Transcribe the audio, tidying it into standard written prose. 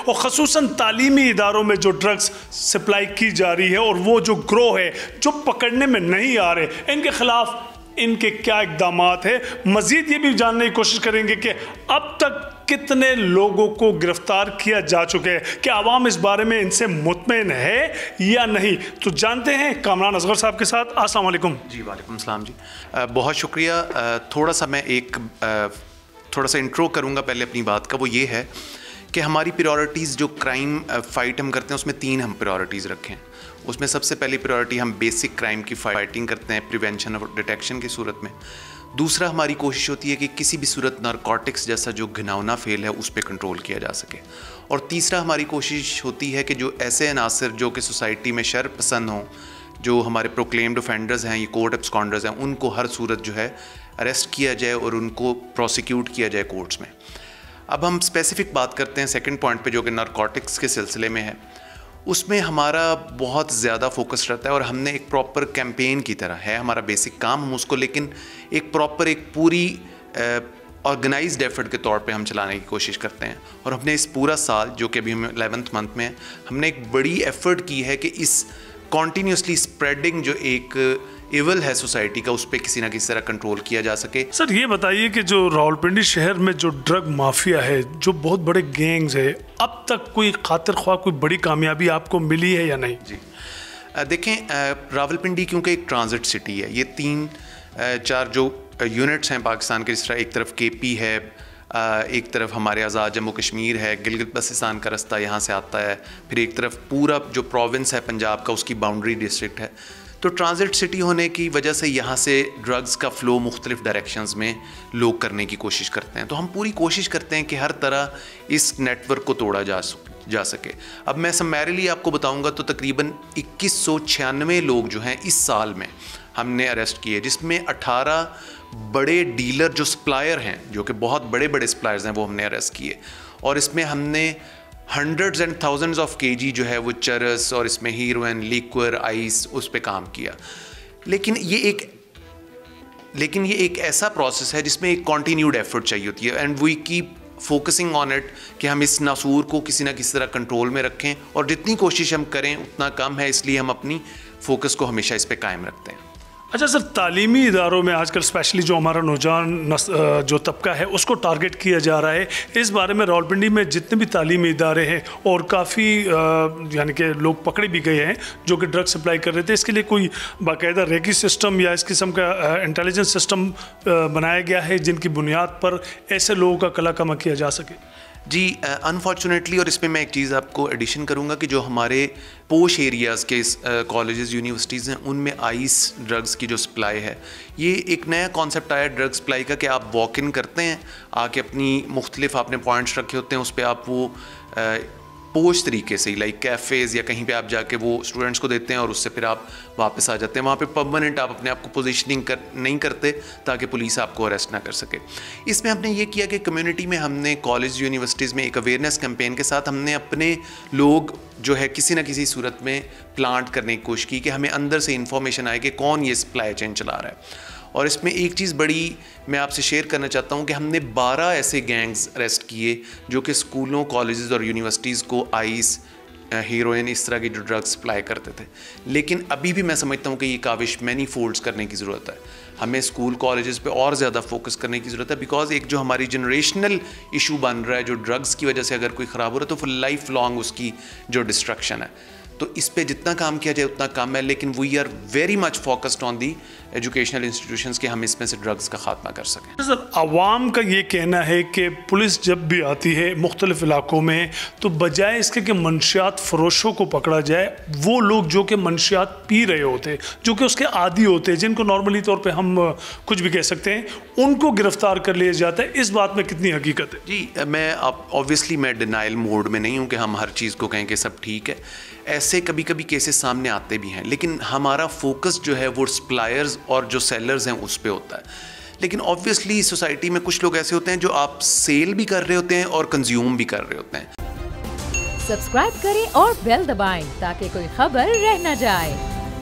और ख़ुसूसन तालीमी इदारों में जो ड्रग्स सप्लाई की जा रही है और वो जो ग्रोह है जो पकड़ने में नहीं आ रहे, इनके खिलाफ इनके क्या इक़दामात है। मज़ीद ये भी जानने की कोशिश करेंगे कि अब तक कितने लोगों को गिरफ्तार किया जा चुके हैं, कि आवाम इस बारे में इनसे मुतमईन है या नहीं। तो जानते हैं कामरान असगर साहब के साथ। अस्सलाम वालेकुम। जी वालेकुम सलाम जी, बहुत शुक्रिया। थोड़ा सा मैं थोड़ा सा इंट्रो करूँगा पहले अपनी बात का। वो ये है कि हमारी प्रायोरिटीज़ जो क्राइम फाइट हम करते हैं उसमें 3 हम प्रायोरिटीज़ रखें। उसमें सबसे पहली प्रायोरिटी हम बेसिक क्राइम की फाइटिंग करते हैं प्रिवेंशन और डिटेक्शन की सूरत में। दूसरा हमारी कोशिश होती है कि किसी भी सूरत नारकोटिक्स जैसा जो घिनौना फेल है उस पर कंट्रोल किया जा सके। और तीसरा हमारी कोशिश होती है कि जो ऐसे अनासर जो कि सोसाइटी में शर पसंद हों, जो हमारे प्रोक्लेम्ड ऑफेंडर्स हैं, ये कोर्ट एब्सकॉन्डर्स हैं, उनको हर सूरत जो है अरेस्ट किया जाए और उनको प्रोसिक्यूट किया जाए कोर्ट्स में। अब हम स्पेसिफिक बात करते हैं सेकंड पॉइंट पे जो कि नारकोटिक्स के सिलसिले में है। उसमें हमारा बहुत ज़्यादा फोकस रहता है और हमने एक प्रॉपर कैंपेन की तरह है हमारा बेसिक काम, हम उसको लेकिन एक प्रॉपर एक पूरी ऑर्गेनाइज्ड एफर्ट के तौर पे हम चलाने की कोशिश करते हैं। और हमने इस पूरा साल जो कि अभी हम 11th मंथ में है, हमने एक बड़ी एफर्ट की है कि इस कॉन्टीन्यूसली स्प्रेडिंग जो एक इवल है सोसाइटी का, उस पर किसी ना किसी तरह कंट्रोल किया जा सके। सर ये बताइए कि जो रावलपिंडी शहर में जो ड्रग माफिया है, जो बहुत बड़े गैंग्स है, अब तक कोई खातिर ख्वाह कोई बड़ी कामयाबी आपको मिली है या नहीं? जी देखें, रावलपिंडी क्योंकि एक ट्रांजिट सिटी है, ये 3-4 जो यूनिट्स हैं पाकिस्तान के, जिस तरह एक तरफ केपी है, एक तरफ हमारे आज़ाद जम्मू कश्मीर है, गिलगित बल्तिस्तान का रास्ता यहाँ से आता है, फिर एक तरफ पूरा जो प्रोविंस है पंजाब का उसकी बाउंड्री डिस्ट्रिक्ट है। तो ट्रांजिट सिटी होने की वजह से यहाँ से ड्रग्स का फ़्लो मुख्तलिफ़ डायरेक्शंस में लोग करने की कोशिश करते हैं। तो हम पूरी कोशिश करते हैं कि हर तरह इस नेटवर्क को तोड़ा जा सके। अब मैं समैरिली आपको बताऊंगा तो तकरीबन 2196 लोग जो हैं इस साल में हमने अरेस्ट किए, जिसमें 18 बड़े डीलर जो सप्लायर हैं, जो कि बहुत बड़े बड़े सप्लायर्स हैं, वो हमने अरेस्ट किए। और इसमें हमने hundreds and thousands of KG जो है वो चरस और इसमें हीरोइन, लिक्वर, आइस, उस पे काम किया। लेकिन ये एक ऐसा प्रोसेस है जिसमें एक कॉन्टीन्यूड एफर्ट चाहिए होती है, and we keep focusing on it कि हम इस नासूर को किसी ना किसी तरह कंट्रोल में रखें, और जितनी कोशिश हम करें उतना कम है, इसलिए हम अपनी फोकस को हमेशा इस पर कायम रखते हैं। अच्छा सर, तालीमी इदारों में आजकल स्पेशली जो हमारा नौजवान जो तबका है उसको टारगेट किया जा रहा है, इस बारे में रावलपिंडी में जितने भी तालीमी इदारे हैं और काफ़ी यानी कि लोग पकड़े भी गए हैं जो कि ड्रग सप्लाई कर रहे थे, इसके लिए कोई बाकायदा रेकी सिस्टम या इस किस्म का इंटेलिजेंस सिस्टम बनाया गया है जिनकी बुनियाद पर ऐसे लोगों का कला कमा किया जा सके? जी अनफॉर्चुनेटली, और इसमें मैं एक चीज़ आपको एडिशन करूँगा कि जो हमारे पोश एरियाज़ के कॉलेजेस यूनिवर्सिटीज़ हैं उनमें आइस ड्रग्स की जो सप्लाई है, ये एक नया कॉन्सेप्ट आया ड्रग सप्लाई का कि आप वॉक इन करते हैं, आके अपनी मुख्तलिफ आपने पॉइंट्स रखे होते हैं, उस पर आप वो पोश तरीके से लाइक कैफ़ेज़ या कहीं पे आप जाके वो स्टूडेंट्स को देते हैं और उससे फिर आप वापस आ जाते हैं। वहाँ पे परमानेंट आप अपने आप को पोजीशनिंग नहीं करते ताकि पुलिस आपको अरेस्ट ना कर सके। इसमें हमने ये किया कि कम्युनिटी में हमने कॉलेज यूनिवर्सिटीज़ में एक अवेयरनेस कैंपेन के साथ हमने अपने लोग जो है किसी ना किसी सूरत में प्लांट करने की कोशिश की कि हमें अंदर से इंफॉर्मेशन आए कि कौन ये सप्लाई चेन चला रहा है। और इसमें एक चीज़ बड़ी मैं आपसे शेयर करना चाहता हूँ कि हमने 12 ऐसे गैंग्स अरेस्ट किए जो कि स्कूलों, कॉलेजेस और यूनिवर्सिटीज़ को आइस, हीरोइन, इस तरह की जो ड्रग्स सप्लाई करते थे। लेकिन अभी भी मैं समझता हूँ कि ये काविश मैनी फोल्ड्स करने की ज़रूरत है। हमें स्कूल कॉलेजेस पे और ज़्यादा फोकस करने की ज़रूरत है, बिकॉज एक जो हमारी जनरेशनल इशू बन रहा है, जो ड्रग्स की वजह से अगर कोई ख़राब हो रहा है तो फिर लाइफ लॉन्ग उसकी जो डिस्ट्रक्शन है, तो इस पे जितना काम किया जाए उतना कम है। लेकिन we are very much focused on the educational institutions कि हम इसमें से ड्रग्स का खात्मा कर सकें। सर, आवाम का ये कहना है कि पुलिस जब भी आती है मुख्तलिफ इलाकों में तो बजाय इसके कि मंशियात फरोशों को पकड़ा जाए, वो लोग जो कि मंशियात पी रहे होते, जो कि उसके आदी होते, जिनको नॉर्मली तौर पे हम कुछ भी कह सकते हैं, उनको गिरफ्तार कर लिया जाता है। इस बात में कितनी हकीकत है? जी, मैं ऑब्वियसली मैं डिनाइल मोड में नहीं हूँ कि हम हर चीज़ को कहें कि सब ठीक है। ऐसे कभी कभी केसेस सामने आते भी हैं, लेकिन हमारा फोकस जो है वो सप्लायर्स और जो सेलर्स हैं उस पे होता है। लेकिन ऑब्वियसली सोसाइटी में कुछ लोग ऐसे होते हैं जो आप सेल भी कर रहे होते हैं और कंज्यूम भी कर रहे होते हैं। सब्सक्राइब करें और बेल दबाएं ताकि कोई खबर रह न जाए।